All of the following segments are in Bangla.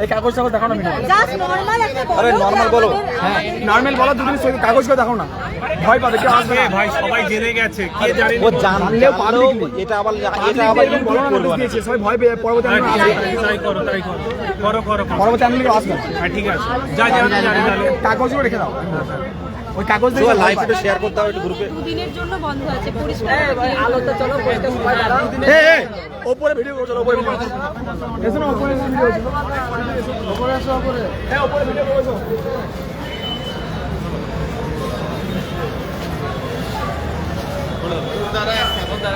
এই কাগজ টাগজ দেখাও না, নর্মাল বলো, হ্যাঁ নর্মাল বলো, দুদিন কাগজ করে দেখাও না, ভয় পাবে কেউ আসবে ভাই, সবাই জেনে গেছে, কে জানে ও জানলেও পাবলিক এটা আবার বলো না, সবাই ভয় পেয়ে পরবর্তী তাই করো পরবর্তী আন্দোলনে আসবে। হ্যাঁ ঠিক আছে, যা কাগজগুলো রেখে দাও, ওই কাগজ দিয়ে লাইভ একটু শেয়ার করতে হবে গ্রুপে। দুদিনের জন্য বন্ধ আছে, পরিষ্কার আলোতে চলো ওপরে ভিডিও করো, চলো ওপরে ভিডিও এসো না, ওপরে ভিডিও করো, ওপরে আসো, ওপরে হ্যাঁ ওপরে ভিডিও করো।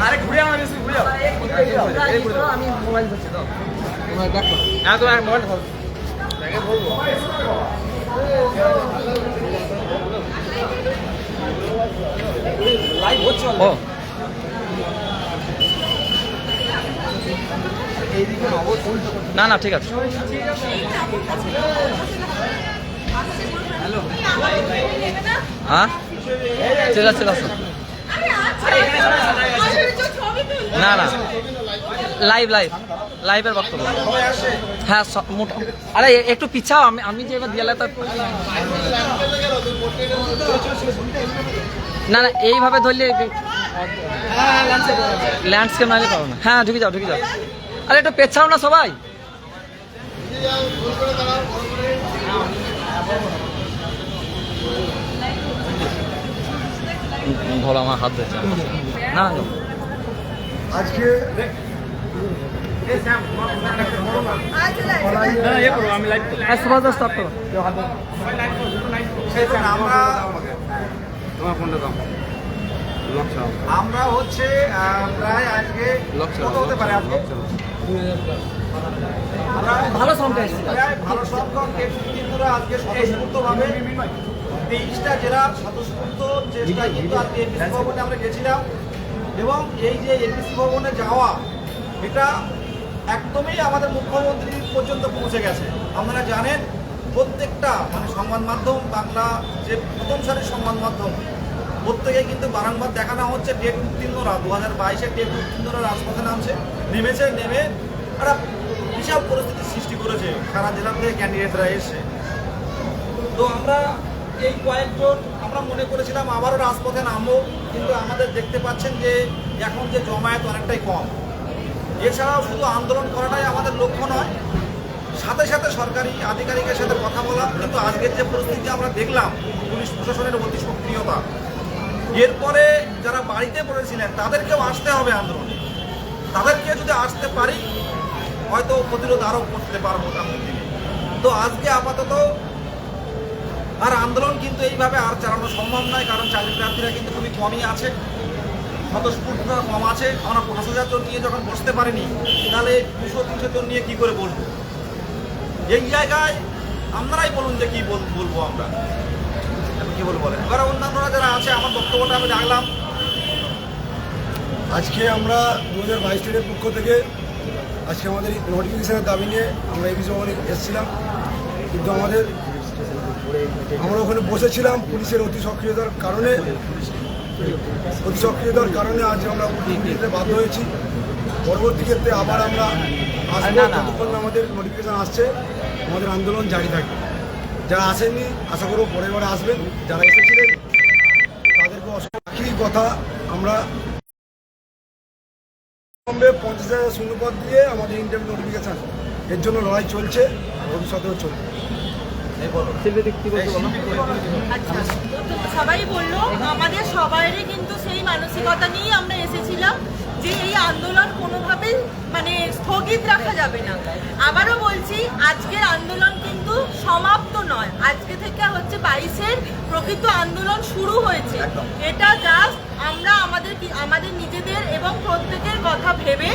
আরে ঘুরে আমার এসে ঘুরে যাও, আমি মোবাইল ধরছি, দাও তোমরা দেখো না, তো আর মোবাইল ধরো আগে বলবো লাইভ হচ্ছে। ও না না ঠিক আছে। হ্যাঁ ঠিক আছে, ঠিক আছে। না না লাইভের বক্তব্য, হ্যাঁ আরে একটু পিছাও, আমি যে এবার দিয়ালে না না এইভাবে ধরলে ল্যান্ডস্কেপ নাইলে পাবো না। হ্যাঁ ঢুকে যাও আরে একটু পেছাও না সবাই। ধরো আমার হাত ধরছে না আজকে আমরা হচ্ছে প্রায় আজকে হতে পারে ভালো সংখ্যক কিন্তু আজকে স্বতঃস্ফূর্তভাবে 23টা জেলার স্বতঃস্ফূর্ত চেষ্টায় কিন্তু আজকে এপিসি ভবনে আমরা গেছিলাম, এবং এই যে এপিসি ভবনে যাওয়া এটা একদমই আমাদের মুখ্যমন্ত্রী পর্যন্ত পৌঁছে গেছে। আপনারা জানেন প্রত্যেকটা মানে সংবাদ মাধ্যম, বাংলা যে প্রথম সারির সংবাদ মাধ্যম প্রত্যেকে কিন্তু বারংবার দেখানো হচ্ছে টেট উত্তীর্ণরা 2022-এর টেট উত্তীর্ণরা রাজপথে নেমে একটা বিশাল পরিস্থিতির সৃষ্টি করেছে সারা জেলা থেকে ক্যান্ডিডেটরা এসে। তো আমরা এই কয়েকজন আমরা মনে করেছিলাম আবারও রাজপথে নামবো, কিন্তু আমাদের দেখতে পাচ্ছেন যে এখন যে জমায়েত অনেকটাই কম। এছাড়াও শুধু আন্দোলন করাটাই আমাদের লক্ষ্য নয়, সাথে সাথে সরকারি আধিকারিকের সাথে কথা বলা। কিন্তু আজকের যে পরিস্থিতি আমরা দেখলাম, পুলিশ প্রশাসনের অতি সক্রিয়তা, এরপরে যারা বাড়িতে পড়েছিলেন তাদেরকেও আসতে হবে আন্দোলনে। তাদেরকে যদি আসতে পারি হয়তো প্রতিরোধ আরও করতে পারবো তাদের দিনে। তো আজকে আপাতত আর আন্দোলন কিন্তু এইভাবে আর চালানো সম্ভব নয়, কারণ চাকরি প্রার্থীরা কিন্তু খুবই কমই আছে, স্বতঃস্ফূর্ততা কম আছে। আমরা 50,000 জন নিয়ে যখন বসতে পারিনি, তাহলে 200-300 জন নিয়ে কী করে বলবো? এই জায়গায় আপনারাই বলুন যে কী বলবো আমরা, কী বলবো বলেন। এবার অন্যান্যরা যারা আছে, আমার বক্তব্যটা আমি রাখলাম। আজকে আমরা 2022 টেটের পক্ষ থেকে আজকে আমাদের নোটিফিকেশনের দাবি নিয়ে আমরা এপিসি ভবনে এসেছিলাম, কিন্তু আমরা ওখানে বসেছিলাম। পুলিশের অতি সক্রিয়তার কারণে আজ আমরা দিতে বাধ্য হয়েছি। পরবর্তী ক্ষেত্রে আবার আমরা আসবো, যতক্ষণ আমাদের নোটিফিকেশান আসছে আমাদের আন্দোলন জারি থাকবে। যারা আসেননি আশা করব পরের বারে আসবেন, যারা এসেছিলেন তাদেরকে একই কথা। আমরা 50,000 শূন্যপদ দিয়ে আমাদের ইন্টারভিউ নোটিফিকেশান, এর জন্য লড়াই চলছে, ভবিষ্যতেও চলবে। সবাই বললো, আমাদের সবাইরই কিন্তু সেই মানসিকতা নিয়েই আমরা এসেছিলাম যে এই আন্দোলন কোনোভাবেই মানে স্থগিত রাখা যাবে না। আবারও বলছি, আজকের আন্দোলন কিন্তু সমাপ্ত নয়, আজকে থেকে হচ্ছে 22-এর প্রকৃত আন্দোলন শুরু হয়েছে। এটা জাস্ট আমরা আমাদের নিজেদের এবং প্রত্যেকের কথা ভেবে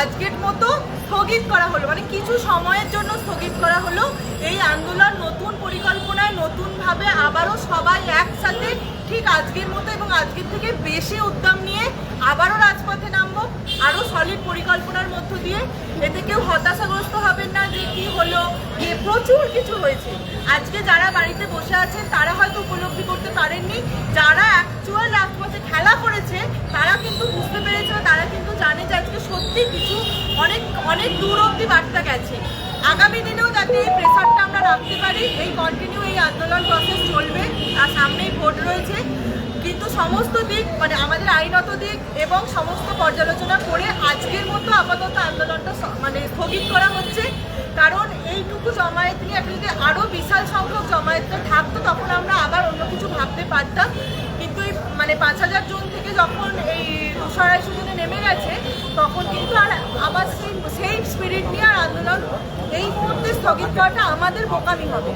আজকের মতো স্থগিত করা হলো, মানে কিছু সময়ের জন্য স্থগিত করা হলো। এই আন্দোলন নতুন পরিকল্পনায় নতুনভাবে আবারও সবাই একসাথে ঠিক আজকের মতো এবং আজকের থেকে বেশি উদ্যম নিয়ে আবারও রাজপথে নামবো, আরও সলিড পরিকল্পনার মধ্য দিয়ে। এতে কেউ হতাশাগ্রস্ত হবেন না যে কি হলো, প্রচুর কিছু হয়েছে। আজকে যারা বাড়িতে বসে আছেন তারা হয়তো উপলব্ধি করতে পারেননি, যারা অ্যাকচুয়াল রাজপথে খেলা করেছে তারা কিন্তু বুঝতে সত্যি কিছু অনেক অনেক দূর অব্দি বার্তা গেছে। আগামী দিনেও যাতে এই প্রেসারটা আমরা রাখতে পারি, এই কন্টিনিউ এই আন্দোলন প্রসেস চলবে, আর সামনেই ভোট রয়েছে। কিন্তু সমস্ত দিক মানে আমাদের আইনত দিক এবং সমস্ত পর্যালোচনা করে আজকের মতো আপাতত আন্দোলনটা মানে স্থগিত করা হচ্ছে। কারণ এইটুকু জমায়েত নিয়ে একটা যদি আরও বিশাল সংখ্যক জমায়েতটা থাকতো তখন আমরা আবার অন্য কিছু ভাবতে পারতাম। কিন্তু এই মানে 5,000 জন থেকে যখন এই 200-250 জনে নেমে গেছে তখন কিন্তু আর আবার সেই স্পিরিট নিয়ে আর আন্দোলন এই মুহূর্তে স্থগিত করাটা আমাদের বোকামি হবে।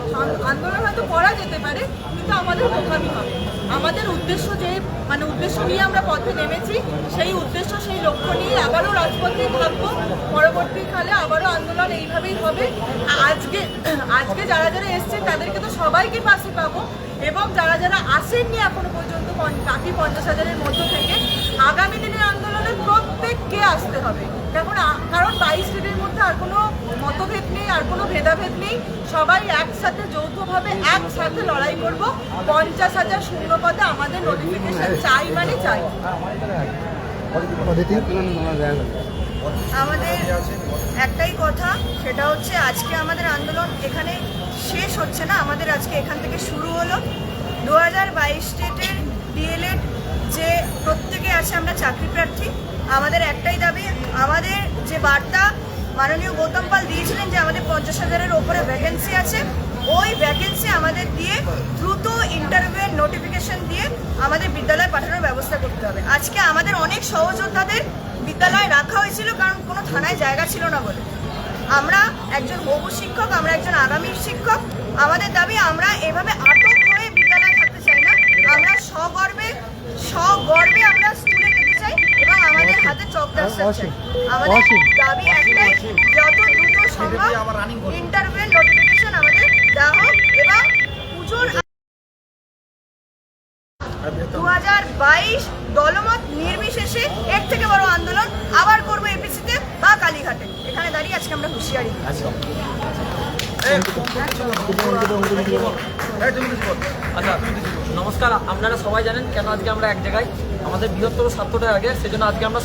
আন্দোলন হয়তো করা যেতে পারে কিন্তু আমাদের বোকামি হবে। আমাদের উদ্দেশ্য যে মানে উদ্দেশ্য নিয়ে আমরা পথে নেমেছি, সেই উদ্দেশ্য সেই লক্ষ্য নিয়ে আবারও রাজপথে থাকবো। পরবর্তীকালে আবারও আন্দোলন এইভাবেই হবে। আজকে যারা যারা এসছেন তাদেরকে তো সবাইকে পাশে পাবো, এবং যারা যারা আসেননি এখনো পর্যন্ত বাকি 50,000-এর মধ্য থেকে আগামী দিনের আন্দোলনে প্রত্যেককে আসতে হবে। কারণ 22 স্টেটের মধ্যে আর কোনো মতভেদ নেই, আর কোনো ভেদাভেদ নেই। সবাই একসাথে যৌথভাবে একসাথে লড়াই করব। 50,000 শূন্য পদে আমাদের নোটিফিকেশন চাই মানে চাই। আমাদের একটাই কথা, সেটা হচ্ছে আজকে আমাদের আন্দোলন এখানে শেষ হচ্ছে না, আমাদের আজকে এখান থেকে শুরু হলো। 2022 স্টেটের ডিএলএড যে প্রত্যেকে আছে আমরা চাকরি প্রার্থী, আমাদের একটাই দাবি, আমাদের যে বার্তা মাননীয় গৌতম পাল দিয়েছিলেন যে আমাদের 50,000-এর ওপরে ভ্যাকেন্সি আছে, ওই ভ্যাকেন্সি আমাদের দিয়ে দ্রুত ইন্টারভিউয়ের নোটিফিকেশন দিয়ে আমাদের বিদ্যালয়ে পাঠানোর ব্যবস্থা করতে হবে। আজকে আমাদের অনেক সহযোদ্ধাদের বিদ্যালয়ে রাখা হয়েছিল কারণ কোনো থানায় জায়গা ছিল না বলে। আমরা একজন হবু শিক্ষক, আমরা একজন আগামী শিক্ষক, আমাদের দাবি আমরা এভাবে আটক হয়ে বিদ্যালয়ে থাকতে চাই না। আমরা সগর্বে আমরা স্কুলে যেতে চাই এবং আমাদের হাতে চক রাখতে চাই। আমাদের দাবি একটাই, যত দ্রুত সম্ভব ইন্টারভিউ নোটিফিকেশন আমাদের দেওয়া হোক এবং পুজোর 2022 দলমত নির্বিশেষে এর থেকে বড় আন্দোলন আবার করবো এপিসিতে বা কালীঘাটে। এখানে দাঁড়িয়ে আজকে আমরা হুঁশিয়ারি দিচ্ছি। আচ্ছা, নমস্কার। আপনারা সবাই জানেন কেন আজকে আমরা এক জায়গায়, আমাদের বৃহত্তর স্বার্থটা আগে, সেজন্য আজকে আমরা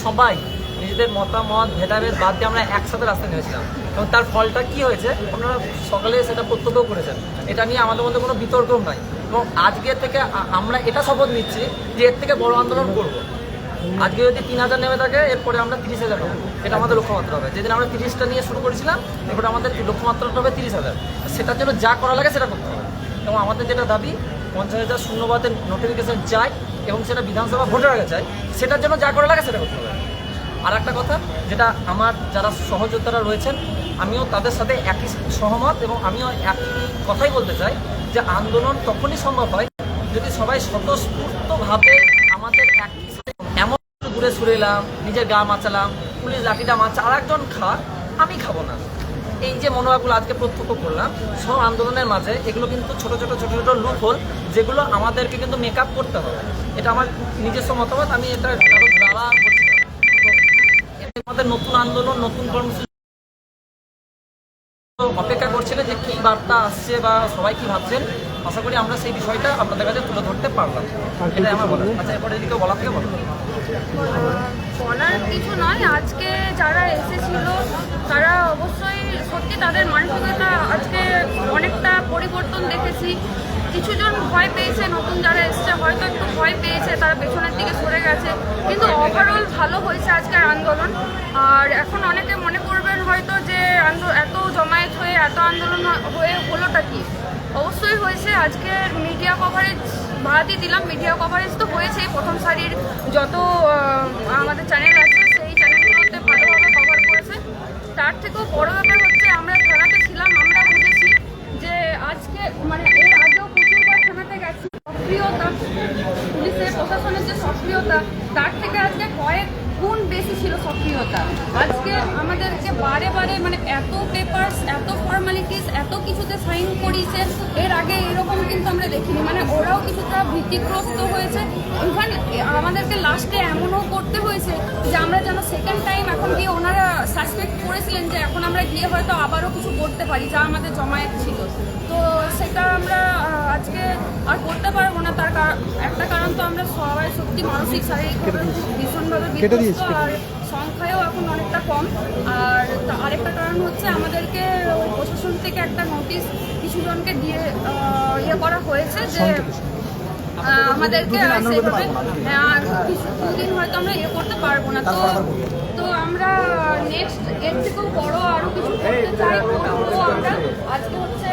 সবাই নিজেদের মতামত ভেদাভেদ বাদ দিয়ে আমরা একসাথে রাস্তায় নেমেছিলাম, এবং তার ফলটা কি হয়েছে আপনারা সকালে সেটা প্রত্যক্ষ করেছেন। এটা নিয়ে আমাদের মধ্যে কোনো বিতর্ক নাই, এবং আজকে থেকে আমরা এটা শপথ নিচ্ছি যে এর থেকে বড় আন্দোলন করব। আজকে যদি 3,000 নেমে থাকে, এরপরে আমরা 30,000 নেব, এটা আমাদের লক্ষ্যমাত্রা হবে। যেদিন আমরা 30টা নিয়ে শুরু করেছিলাম, এরপরে আমাদের লক্ষ্যমাত্রাটা হবে 30,000। সেটার জন্য যা করা লাগে সেটা করতে হবে, এবং আমাদের যেটা দাবি 50,000 শূন্যবাদের নোটিফিকেশন চাই, এবং সেটা বিধানসভা ভোটের আগে চাই। সেটার জন্য যা করা লাগে সেটা করতে হবে। আর একটা কথা, যেটা আমার যারা সহযোদ্ধারা রয়েছেন আমিও তাদের সাথে একই সহমত, এবং আমিও একই কথাই বলতে চাই যে আন্দোলন তখনই সম্ভব হয় যদি সবাই স্বতঃস্ফূর্তভাবে আমাদের একই এমন দূরে সরে এলাম, নিজের গা মাচালাম, পুলিশ লাঠিটা মারছে, আর একজন আমি খাবো না, এই যে মনোভাবগুলো আজকে প্রত্যক্ষ করলাম সব আন্দোলনের মাঝে, এগুলো কিন্তু ছোট ছোট লুপ হোল, যেগুলো আমাদেরকে কিন্তু মেকআপ করতে হবে। এটা আমার নিজস্ব মতামত, আমি এটা কারো দ্বারা বলছি না। তো আমাদের নতুন আন্দোলন, নতুন কর্মসূচি অপেক্ষা করছিলেন যে কী বার্তা আসছে বা সবাই কী ভাবছেন। আশা করি আমরা সেই বিষয়টা আপনাদের কাছে তুলে ধরতে পারলাম, এটাই আমার বলা। আচ্ছা, এরপরে যদি কেউ বলা থেকে বলো। বলার কিছু নয়, আজকে যারা এসেছিল তারা অবশ্যই সত্যি তাদের মানসিকতা আজকে অনেকটা পরিবর্তন দেখেছি। কিছুজন ভয় পেয়েছে, নতুন যারা এসছে হয়তো একটু ভয় পেয়েছে, তারা পেছনের দিকে সরে গেছে, কিন্তু ওভারঅল ভালো হয়েছে আজকের আন্দোলন। আর এখন অনেকে মনে করবেন হয়তো যে এত জমায়েত হয়ে এত আন্দোলন হয়ে হলোটা কি। অবশ্যই হয়েছে, আজকের মিডিয়া কভারেজ বাদই দিলাম, মিডিয়া কভারেজ তো হয়েছেই, প্রথম সারির যত আমাদের চ্যানেল আছে সেই চ্যানেলগুলোতে ভালোভাবে কভার করেছে। তার থেকেও বড় ব্যাপার হচ্ছে আমরা থানাতে ছিলাম, আমরা বুঝেছি যে আজকে মানে এর আগেও প্রচুরবার থানাতে গেছি, সক্রিয়তা পুলিশের প্রশাসনের যে সক্রিয়তা তার থেকে আজকে কয়েক গুণ বেশি ছিল সক্রিয়তা। আজকে আমাদেরকে বারে মানে এত পেপারস, এত ফর্মালিটিস, এত কিছুতে সাইন করিয়েছে, এর আগে এরকম কিন্তু আমরা দেখিনি। মানে ওরাও কিছুটা ভীতিগ্রস্ত হয়েছে, ইভেন আমাদেরকে লাস্টে এমনও করতে হয়েছে যে আমরা যেন সেকেন্ড টাইম এখন গিয়ে ওনারা সাসপেক্ট করেছিলেন যে এখন আমরা গিয়ে হয়তো আবারও কিছু করতে পারি যা আমাদের জমায়েত ছিল। তো সেটা আমরা আজকে আর করতে পারবো না, তার একটা কারণ তো আমরা সবাই সত্যি মানসিক শারীরিকভাবে ভীষণভাবে বিধ্বস্ত ব্যস্ত আর সংখ্যায়ও এখন অনেকটা কম। আর আরেকটা কারণ হচ্ছে আমাদেরকে ওই প্রশাসন থেকে একটা নোটিশ কিছু জনকে দিয়ে ইয়ে করা হয়েছে যে আমাদেরকে আর সেভাবে আর কিছু দুদিন হয়তো আমরা ইয়ে করতে পারবো না। তো আমরা নেক্সট এর থেকেও বড় আরো কিছু করতে চাই। তো আমরা আজকে হচ্ছে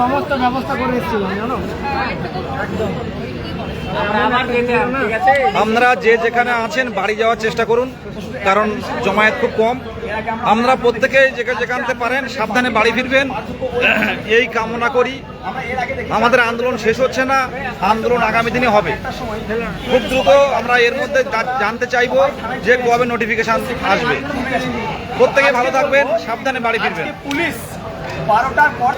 সমস্ত ব্যবস্থা করে এসেছিলাম জানো। আপনারা যে যেখানে আছেন বাড়ি যাওয়ার চেষ্টা করুন, কারণ জমায়েত খুব কম। আমরা প্রত্যেকে যেখানতে পারেন সাবধানে বাড়ি ফিরবেন এই কামনা করি। আমাদের আন্দোলন শেষ হচ্ছে না, আন্দোলন আগামী দিনে হবে। খুব দ্রুত আমরা এর মধ্যে জানতে চাইব যে কবে নোটিফিকেশন আসবে। প্রত্যেকে ভালো থাকবেন, সাবধানে বাড়ি ফিরবেন। পুলিশ 12টার পর